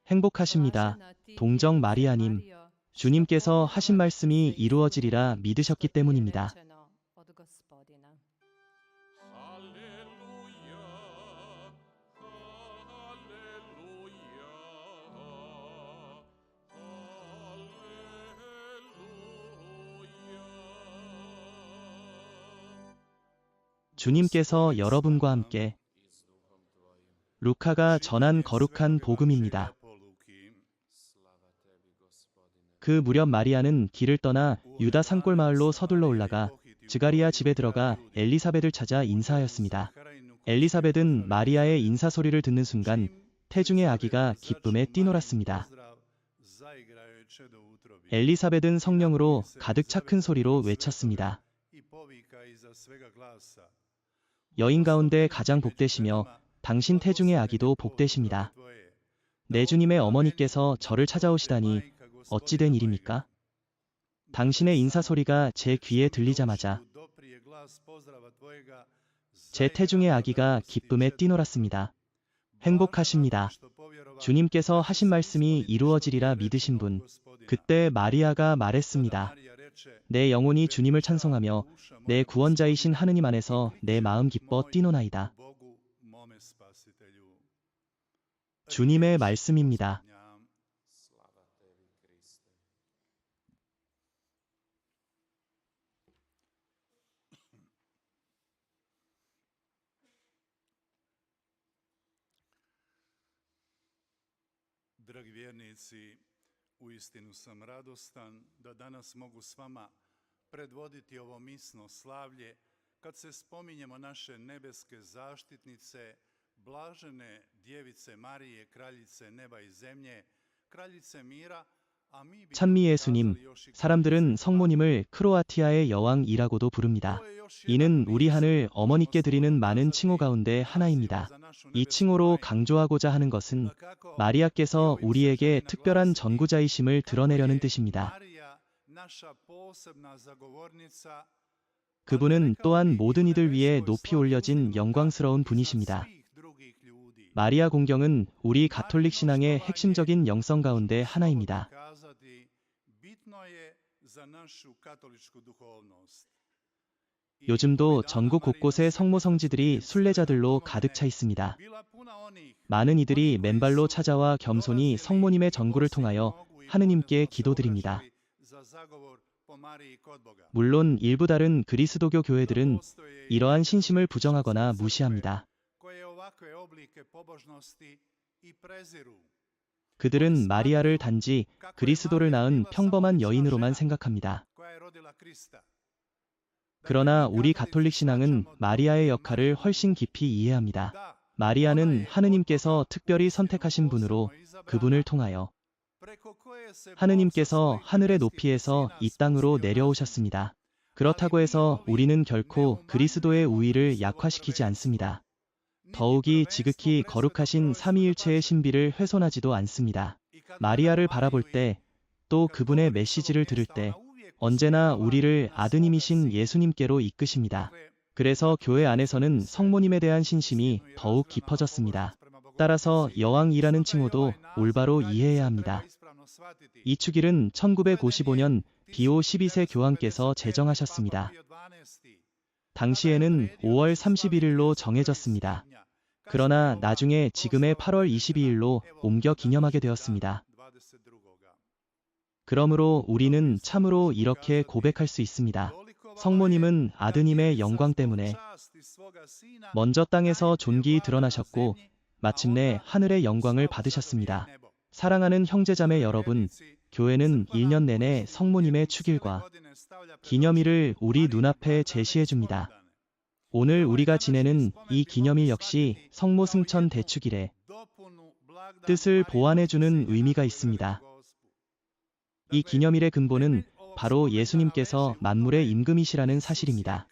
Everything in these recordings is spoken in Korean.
행복하십니다. 동정 마리아님, 주님께서 하신 말씀이 이루어지리라 믿으셨기 때문입니다. 주님께서 여러분과 함께. 루카가 전한 거룩한 복음입니다. 그 무렵 마리아는 길을 떠나 유다 산골 마을로 서둘러 올라가 즈가리아 집에 들어가 엘리사벳을 찾아 인사하였습니다. 엘리사벳은 마리아의 인사 소리를 듣는 순간 태중의 아기가 기쁨에 뛰놀았습니다. 엘리사벳은 성령으로 가득 차 큰 소리로 외쳤습니다. 여인 가운데 가장 복되시며 당신 태중의 아기도 복되십니다. 내 주님의 어머니께서 저를 찾아오시다니 어찌 된 일입니까? 당신의 인사 소리가 제 귀에 들리자마자 제 태중의 아기가 기쁨에 뛰놀았습니다. 행복하십니다. 주님께서 하신 말씀이 이루어지리라 믿으신 분. 그때 마리아가 말했습니다. 내 영혼이 주님을 찬송하며 내 구원자이신 하느님 안에서 내 마음 기뻐 뛰노나이다. 주님의 말씀입니다. Dragi vjernici, uistinu sam radostan da danas mogu s vama predvoditi ovo misno slavlje kad se spominjemo naše nebeske zaštitnice, blažene djevice Marije, kraljice neba i zemlje, kraljice mira. 찬미 예수님, 사람들은 성모님을 크로아티아의 여왕이라고도 부릅니다. 이는 우리 하늘 어머니께 드리는 많은 칭호 가운데 하나입니다. 이 칭호로 강조하고자 하는 것은 마리아께서 우리에게 특별한 전구자이심을 드러내려는 뜻입니다. 그분은 또한 모든 이들 위에 높이 올려진 영광스러운 분이십니다. 마리아 공경은 우리 가톨릭 신앙의 핵심적인 영성 가운데 하나입니다. 요즘도 전국 곳곳에 성모 성지들이 순례자들로 가득 차 있습니다. 많은 이들이 맨발로 찾아와 겸손히 성모님의 전구를 통하여 하느님께 기도드립니다. 물론 일부 다른 그리스도교 교회들은 이러한 신심을 부정하거나 무시합니다. 그들은 마리아를 단지 그리스도를 낳은 평범한 여인으로만 생각합니다. 그러나 우리 가톨릭 신앙은 마리아의 역할을 훨씬 깊이 이해합니다. 마리아는 하느님께서 특별히 선택하신 분으로 그분을 통하여 하느님께서 하늘의 높이에서 이 땅으로 내려오셨습니다. 그렇다고 해서 우리는 결코 그리스도의 우위를 약화시키지 않습니다. 더욱이 지극히 거룩하신 삼위일체의 신비를 훼손하지도 않습니다. 마리아를 바라볼 때, 또 그분의 메시지를 들을 때 언제나 우리를 아드님이신 예수님께로 이끄십니다. 그래서 교회 안에서는 성모님에 대한 신심이 더욱 깊어졌습니다. 따라서 여왕이라는 칭호도 올바로 이해해야 합니다. 이 축일은 1955년 비오 12세 교황께서 제정하셨습니다. 당시에는 5월 31일로 정해졌습니다. 그러나 나중에 지금의 8월 22일로 옮겨 기념하게 되었습니다. 그러므로 우리는 참으로 이렇게 고백할 수 있습니다. 성모님은 아드님의 영광 때문에 먼저 땅에서 존귀히 드러나셨고 마침내 하늘의 영광을 받으셨습니다. 사랑하는 형제자매 여러분, 교회는 1년 내내 성모님의 축일과 기념일을 우리 눈앞에 제시해줍니다. 오늘 우리가 지내는 이 기념일 역시 성모 승천 대축일의 뜻을 보완해주는 의미가 있습니다. 이 기념일의 근본은 바로 예수님께서 만물의 임금이시라는 사실입니다.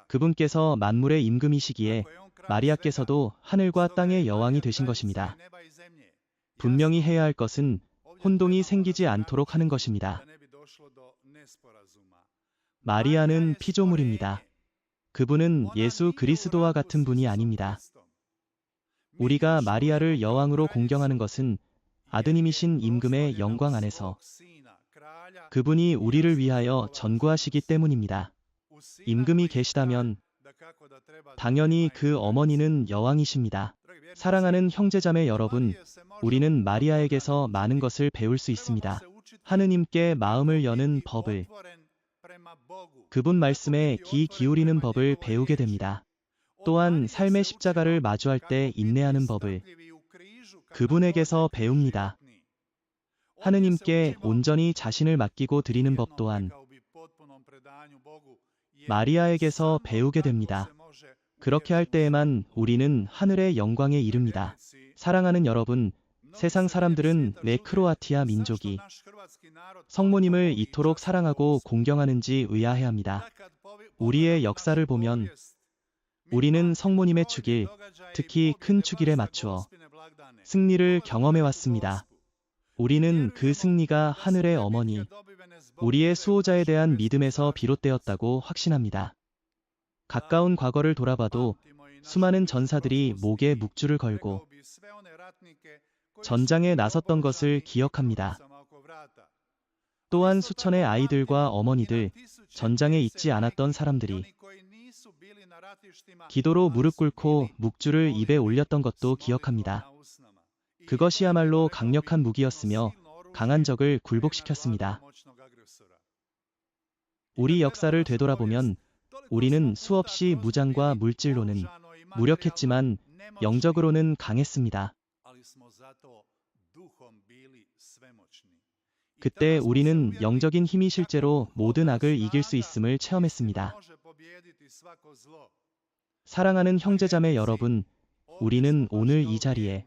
그분께서 만물의 임금이시기에 마리아께서도 하늘과 땅의 여왕이 되신 것입니다. 분명히 해야 할 것은 혼동이 생기지 않도록 하는 것입니다. 마리아는 피조물입니다. 그분은 예수 그리스도와 같은 분이 아닙니다. 우리가 마리아를 여왕으로 공경하는 것은 아드님이신 임금의 영광 안에서 그분이 우리를 위하여 전구하시기 때문입니다. 임금이 계시다면 당연히 그 어머니는 여왕이십니다. 사랑하는 형제자매 여러분, 우리는 마리아에게서 많은 것을 배울 수 있습니다. 하느님께 마음을 여는 법을, 그분 말씀에 귀 기울이는 법을 배우게 됩니다. 또한 삶의 십자가를 마주할 때 인내하는 법을 그분에게서 배웁니다. 하느님께 온전히 자신을 맡기고 드리는 법 또한 마리아에게서 배우게 됩니다. 그렇게 할 때에만 우리는 하늘의 영광에 이릅니다. 사랑하는 여러분, 세상 사람들은 왜 크로아티아 민족이 성모님을 이토록 사랑하고 공경하는지 의아해합니다. 우리의 역사를 보면 우리는 성모님의 축일, 특히 큰 축일에 맞추어 승리를 경험해왔습니다. 우리는 그 승리가 하늘의 어머니, 우리의 수호자에 대한 믿음에서 비롯되었다고 확신합니다. 가까운 과거를 돌아봐도 수많은 전사들이 목에 묵주를 걸고 전장에 나섰던 것을 기억합니다. 또한 수천의 아이들과 어머니들, 전장에 있지 않았던 사람들이 기도로 무릎 꿇고 묵주를 입에 올렸던 것도 기억합니다. 그것이야말로 강력한 무기였으며 강한 적을 굴복시켰습니다. 우리 역사를 되돌아보면 우리는 수없이 무장과 물질로는 무력했지만 영적으로는 강했습니다. 그때 우리는 영적인 힘이 실제로 모든 악을 이길 수 있음을 체험했습니다. 사랑하는 형제자매 여러분, 우리는 오늘 이 자리에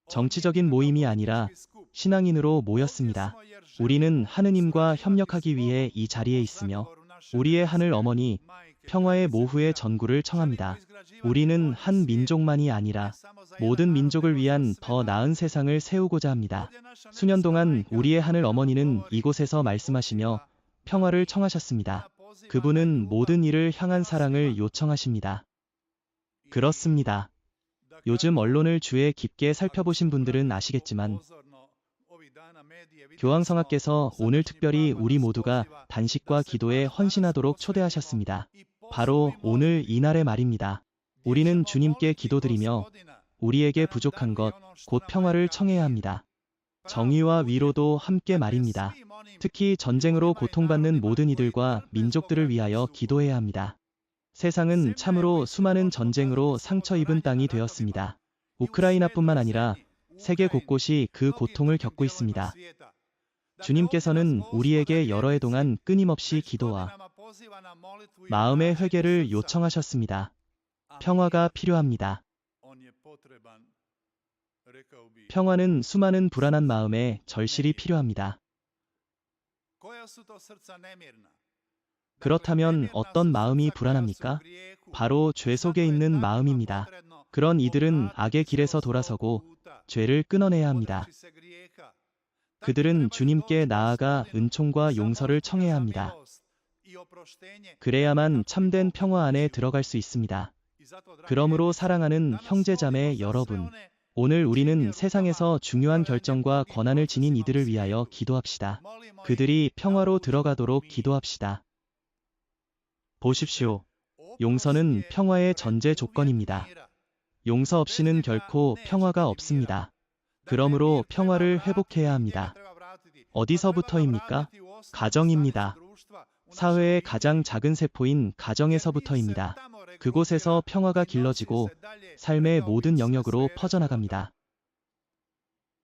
정치적인 모임이 아니라 신앙인으로 모였습니다. 우리는 하느님과 협력하기 위해 이 자리에 있으며 우리의 하늘 어머니, 평화의 모후의 전구를 청합니다. 우리는 한 민족만이 아니라 모든 민족을 위한 더 나은 세상을 세우고자 합니다. 수년 동안 우리의 하늘 어머니는 이곳에서 말씀하시며 평화를 청하셨습니다. 그분은 모든 이를 향한 사랑을 요청하십니다. 그렇습니다. 요즘 언론을 주의 깊게 살펴보신 분들은 아시겠지만 교황성하께서 오늘 특별히 우리 모두가 단식과 기도에 헌신하도록 초대하셨습니다. 바로 오늘 이날의 말입니다. 우리는 주님께 기도드리며 우리에게 부족한 것, 곧 평화를 청해야 합니다. 정의와 위로도 함께 말입니다. 특히 전쟁으로 고통받는 모든 이들과 민족들을 위하여 기도해야 합니다. 세상은 참으로 수많은 전쟁으로 상처 입은 땅이 되었습니다. 우크라이나뿐만 아니라 세계 곳곳이 그 고통을 겪고 있습니다. 주님께서는 우리에게 여러 해 동안 끊임없이 기도와 마음의 회개를 요청하셨습니다. 평화가 필요합니다. 평화는 수많은 불안한 마음에 절실히 필요합니다. 그렇다면 어떤 마음이 불안합니까? 바로 죄 속에 있는 마음입니다. 그런 이들은 악의 길에서 돌아서고 죄를 끊어내야 합니다. 그들은 주님께 나아가 은총과 용서를 청해야 합니다. 그래야만 참된 평화 안에 들어갈 수 있습니다. 그러므로 사랑하는 형제자매 여러분, 오늘 우리는 세상에서 중요한 결정과 권한을 지닌 이들을 위하여 기도합시다. 그들이 평화로 들어가도록 기도합시다. 보십시오. 용서는 평화의 전제 조건입니다. 용서 없이는 결코 평화가 없습니다. 그러므로 평화를 회복해야 합니다. 어디서부터입니까? 가정입니다. 사회의 가장 작은 세포인 가정에서부터입니다. 그곳에서 평화가 길러지고 삶의 모든 영역으로 퍼져나갑니다.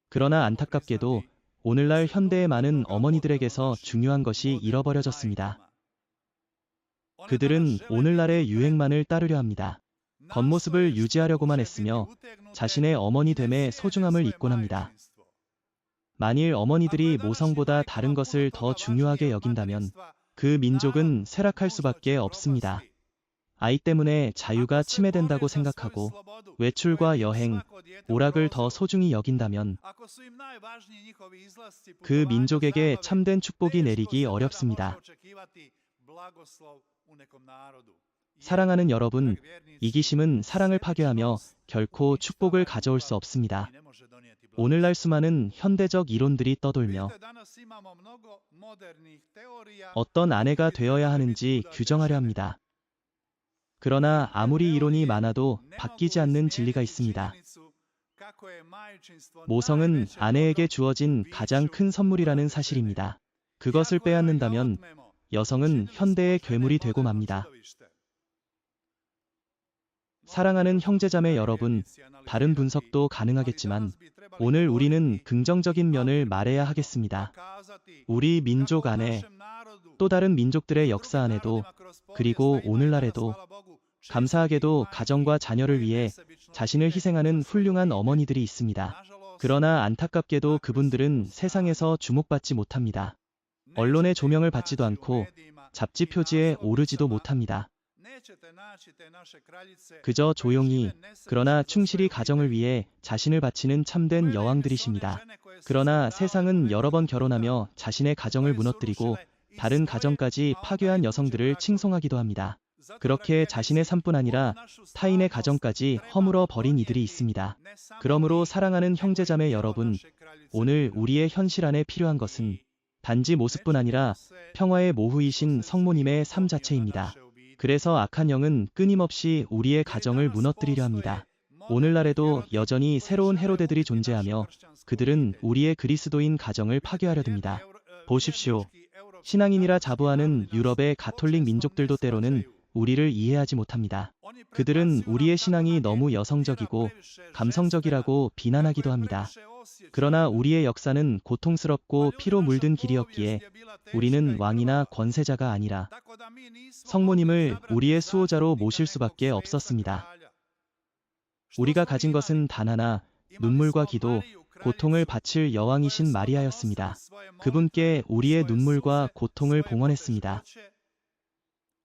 그러나 안타깝게도 오늘날 현대의 많은 어머니들에게서 중요한 것이 잃어버려졌습니다. 그들은 오늘날의 유행만을 따르려 합니다. 겉모습을 유지하려고만 했으며 자신의 어머니됨의 소중함을 잊곤 합니다. 만일 어머니들이 모성보다 다른 것을 더 중요하게 여긴다면 그 민족은 쇠락할 수밖에 없습니다. 아이 때문에 자유가 침해된다고 생각하고 외출과 여행, 오락을 더 소중히 여긴다면 그 민족에게 참된 축복이 내리기 어렵습니다. 사랑하는 여러분, 이기심은 사랑을 파괴하며 결코 축복을 가져올 수 없습니다. 오늘날 수많은 현대적 이론들이 떠돌며 어떤 아내가 되어야 하는지 규정하려 합니다. 그러나 아무리 이론이 많아도 바뀌지 않는 진리가 있습니다. 모성은 아내에게 주어진 가장 큰 선물이라는 사실입니다. 그것을 빼앗는다면 여성은 현대의 괴물이 되고 맙니다. 사랑하는 형제자매 여러분, 다른 분석도 가능하겠지만 오늘 우리는 긍정적인 면을 말해야 하겠습니다. 우리 민족 안에, 또 다른 민족들의 역사 안에도, 그리고 오늘날에도 감사하게도 가정과 자녀를 위해 자신을 희생하는 훌륭한 어머니들이 있습니다. 그러나 안타깝게도 그분들은 세상에서 주목받지 못합니다. 언론의 조명을 받지도 않고 잡지 표지에 오르지도 못합니다. 그저 조용히, 그러나 충실히 가정을 위해 자신을 바치는 참된 여왕들이십니다. 그러나 세상은 여러 번 결혼하며 자신의 가정을 무너뜨리고 다른 가정까지 파괴한 여성들을 칭송하기도 합니다. 그렇게 자신의 삶뿐 아니라 타인의 가정까지 허물어 버린 이들이 있습니다. 그러므로 사랑하는 형제자매 여러분, 오늘 우리의 현실 안에 필요한 것은 단지 모습뿐 아니라 평화의 모후이신 성모님의 삶 자체입니다. 그래서 악한 영은 끊임없이 우리의 가정을 무너뜨리려 합니다. 오늘날에도 여전히 새로운 헤로데들이 존재하며 그들은 우리의 그리스도인 가정을 파괴하려 듭니다. 보십시오. 신앙인이라 자부하는 유럽의 가톨릭 민족들도 때로는 우리를 이해하지 못합니다. 그들은 우리의 신앙이 너무 여성적이고 감성적이라고 비난하기도 합니다. 그러나 우리의 역사는 고통스럽고 피로 물든 길이었기에 우리는 왕이나 권세자가 아니라 성모님을 우리의 수호자로 모실 수밖에 없었습니다. 우리가 가진 것은 단 하나, 눈물과 기도, 고통을 바칠 여왕이신 마리아였습니다. 그분께 우리의 눈물과 고통을 봉헌했습니다.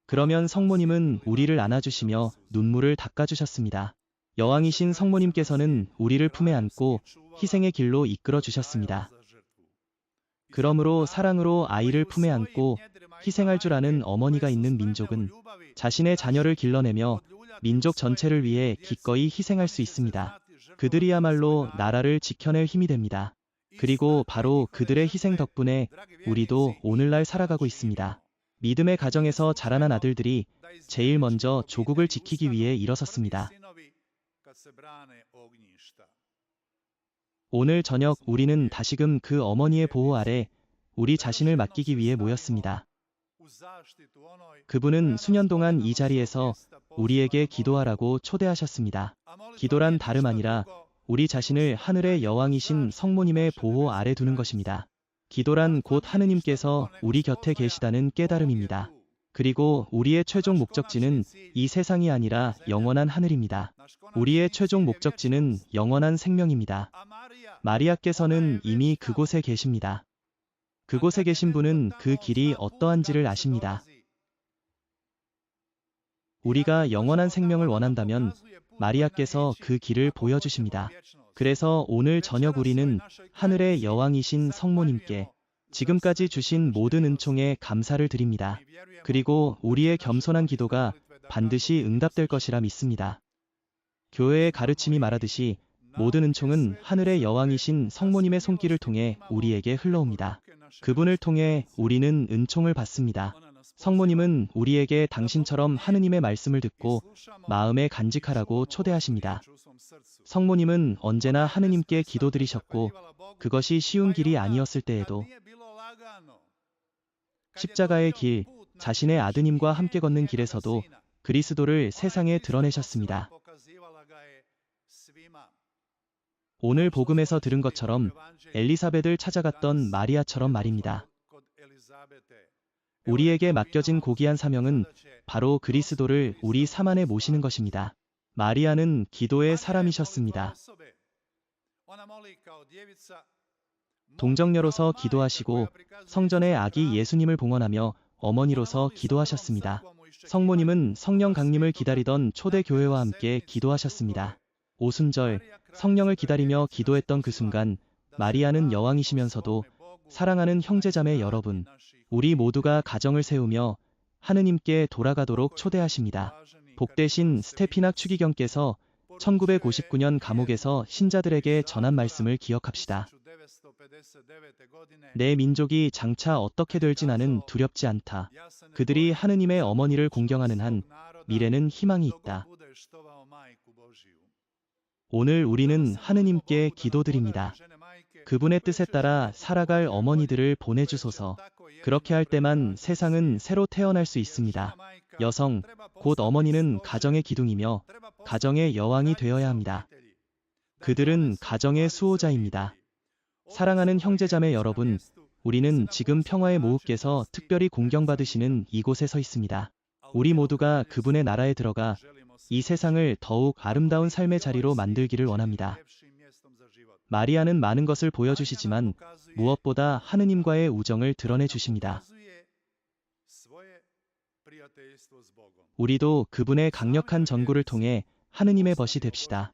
그러면 성모님은 우리를 안아주시며 눈물을 닦아주셨습니다. 여왕이신 성모님께서는 우리를 품에 안고 희생의 길로 이끌어 주셨습니다. 그러므로 사랑으로 아이를 품에 안고 희생할 줄 아는 어머니가 있는 민족은 자신의 자녀를 길러내며 민족 전체를 위해 기꺼이 희생할 수 있습니다. 그들이야말로 나라를 지켜낼 힘이 됩니다. 그리고 바로 그들의 희생 덕분에 우리도 오늘날 살아가고 있습니다. 믿음의 가정에서 자라난 아들들이 제일 먼저 조국을 지키기 위해 일어섰습니다. 오늘 저녁 우리는 다시금 그 어머니의 보호 아래 우리 자신을 맡기기 위해 모였습니다. 그분은 수년 동안 이 자리에서 우리에게 기도하라고 초대하셨습니다. 기도란 다름 아니라 우리 자신을 하늘의 여왕이신 성모님의 보호 아래 두는 것입니다. 기도란 곧 하느님께서 우리 곁에 계시다는 깨달음입니다. 그리고 우리의 최종 목적지는 이 세상이 아니라 영원한 하늘입니다. 우리의 최종 목적지는 영원한 생명입니다. 마리아께서는 이미 그곳에 계십니다. 그곳에 계신 분은 그 길이 어떠한지를 아십니다. 우리가 영원한 생명을 원한다면 마리아께서 그 길을 보여주십니다. 그래서 오늘 저녁 우리는 하늘의 여왕이신 성모님께 지금까지 주신 모든 은총에 감사를 드립니다. 그리고 우리의 겸손한 기도가 반드시 응답될 것이라 믿습니다. 교회의 가르침이 말하듯이 모든 은총은 하늘의 여왕이신 성모님의 손길을 통해 우리에게 흘러옵니다. 그분을 통해 우리는 은총을 받습니다. 성모님은 우리에게 당신처럼 하느님의 말씀을 듣고 마음에 간직하라고 초대하십니다. 성모님은 언제나 하느님께 기도드리셨고 그것이 쉬운 길이 아니었을 때에도 십자가의 길, 자신의 아드님과 함께 걷는 길에서도 그리스도를 세상에 드러내셨습니다. 오늘 복음에서 들은 것처럼 엘리사벳을 찾아갔던 마리아처럼 말입니다. 우리에게 맡겨진 고귀한 사명은 바로 그리스도를 우리 삶 안에 모시는 것입니다. 마리아는 기도의 사람이셨습니다. 동정녀로서 기도하시고 성전의 아기 예수님을 봉헌하며 어머니로서 기도하셨습니다. 성모님은 성령 강림을 기다리던 초대교회와 함께 기도하셨습니다. 오순절 성령을 기다리며 기도했던 그 순간 마리아는 여왕이시면서도 사랑하는 형제자매 여러분, 우리 모두가 가정을 세우며 하느님께 돌아가도록 초대하십니다. 복되신 스테피낙 추기경께서 1959년 감옥에서 신자들에게 전한 말씀을 기억합시다. 내 민족이 장차 어떻게 될지 나는 두렵지 않다. 그들이 하느님의 어머니를 공경하는 한 미래는 희망이 있다. 오늘 우리는 하느님께 기도드립니다. 그분의 뜻에 따라 살아갈 어머니들을 보내주소서. 그렇게 할 때만 세상은 새로 태어날 수 있습니다. 여성, 곧 어머니는 가정의 기둥이며 가정의 여왕이 되어야 합니다. 그들은 가정의 수호자입니다. 사랑하는 형제자매 여러분, 우리는 지금 평화의 모후께서 특별히 공경받으시는 이곳에 서 있습니다. 우리 모두가 그분의 나라에 들어가 이 세상을 더욱 아름다운 삶의 자리로 만들기를 원합니다. 마리아는 많은 것을 보여주시지만 무엇보다 하느님과의 우정을 드러내 주십니다. 우리도 그분의 강력한 전구를 통해 하느님의 벗이 됩시다.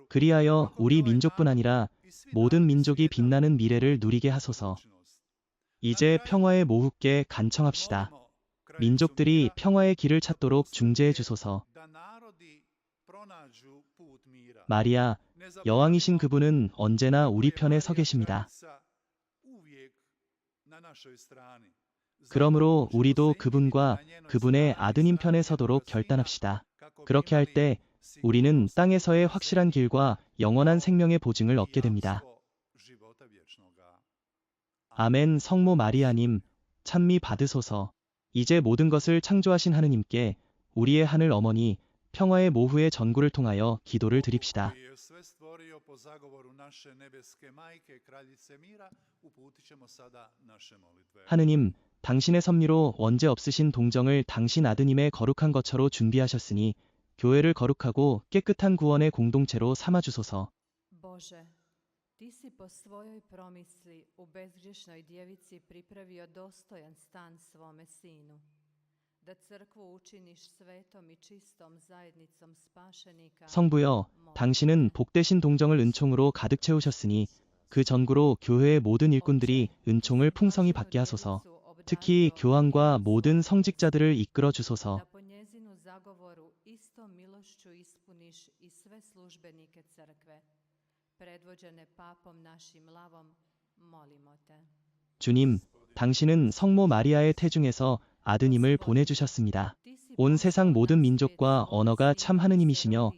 그리하여 우리 민족뿐 아니라 모든 민족이 빛나는 미래를 누리게 하소서. 이제 평화의 모후께 간청합시다. 민족들이 평화의 길을 찾도록 중재해 주소서. 마리아, 여왕이신 그분은 언제나 우리 편에 서 계십니다. 그러므로 우리도 그분과 그분의 아드님 편에 서도록 결단합시다. 그렇게 할 때 우리는 땅에서의 확실한 길과 영원한 생명의 보증을 얻게 됩니다. 아멘. 성모 마리아님, 찬미 받으소서. 이제 모든 것을 창조하신 하느님께 우리의 하늘 어머니 평화의 모후의 전구를 통하여 기도를 드립시다. 하느님, 당신의 섭리로 원죄 없으신 동정을 당신 아드님의 거룩한 거처로 준비하셨으니 교회를 거룩하고 깨끗한 구원의 공동체로 삼아주소서. Bože, ti si po svojoj promisli u bezgriješnoj djevici pripravio dostojan stan svome sinu, da crkvu učiniš svetom i čistom zajednicom spašenika. 성부여, 당신은 복되신 동정을 은총으로 가득 채우셨으니 그 전구로 교회의 모든 일꾼들이 은총을 풍성히 받게 하소서. 특히 교황과 모든 성직자들을 이끌어 주소서. Da po njezinu zagovoru istom milošću ispuniš i sve službenike crkve, predvođene papom našim lavom, molimo te. 주님, 당신은 성모 마리아의 태중에서 아드님을 보내주셨습니다. 온 세상 모든 민족과 언어가 참 하느님이시며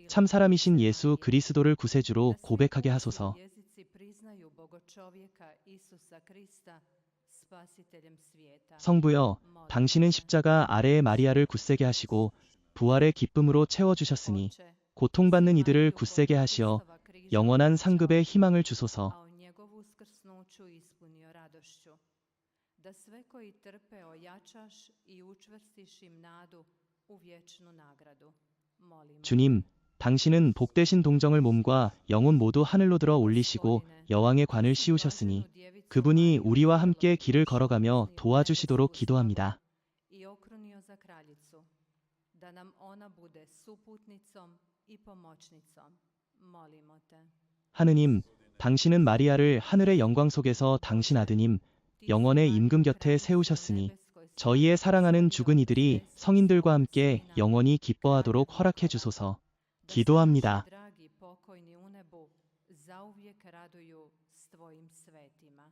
참 사람이신 예수 그리스도를 구세주로 고백하게 하소서. Jezici priznaju Bogočovjeka Isusa Krista spasiteljem svijeta. 성부여, 당신은 십자가 아래의 마리아를 굳세게 하시고 부활의 기쁨으로 채워주셨으니 고통받는 이들을 굳세게 하시어 영원한 상급의 희망을 주소서. A o njegovu uskrsnuću ispunio radošću, da sve koji trpe ojačaš i učvrstiš im nadu u vječnu nagradu. Molimo. 주님, 당신은 복되신 동정을 몸과 영혼 모두 하늘로 들어 올리시고 여왕의 관을 씌우셨으니 그분이 우리와 함께 길을 걸어가며 도와주시도록 기도합니다. I okrunio za kraljicu, da nam ona bude suputnicom i pomoćnicom. Molimo te. 하느님, 당신은 마리아를 하늘의 영광 속에서 당신 아드님, 영원의 임금 곁에 세우셨으니 저희의 사랑하는 죽은 이들이 성인들과 함께 영원히 기뻐하도록 허락해 주소서. 기도합니다. Dragi pokojni u nebu, zauvijek raduju s tvojim svetima.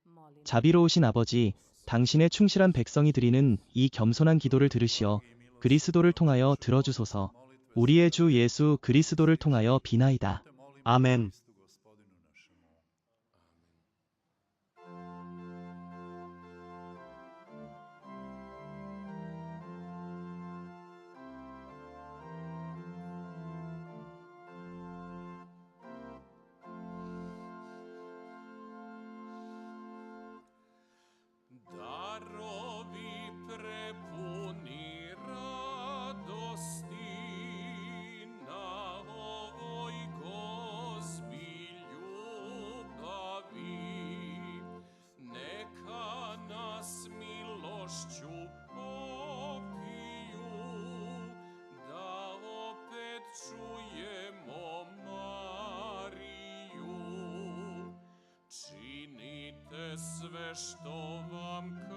Molimo. 자비로우신 아버지, 당신의 충실한 백성이 드리는 이 겸손한 기도를 들으시어 그리스도를 통하여 들어주소서. 우리의 주 예수 그리스도를 통하여 비나이다. 아멘. Darovi prepuni radosti na ovoj gozbi ljubavi, neka nas milošću popiju, da opet čujemo Mariju. Činite sve što vam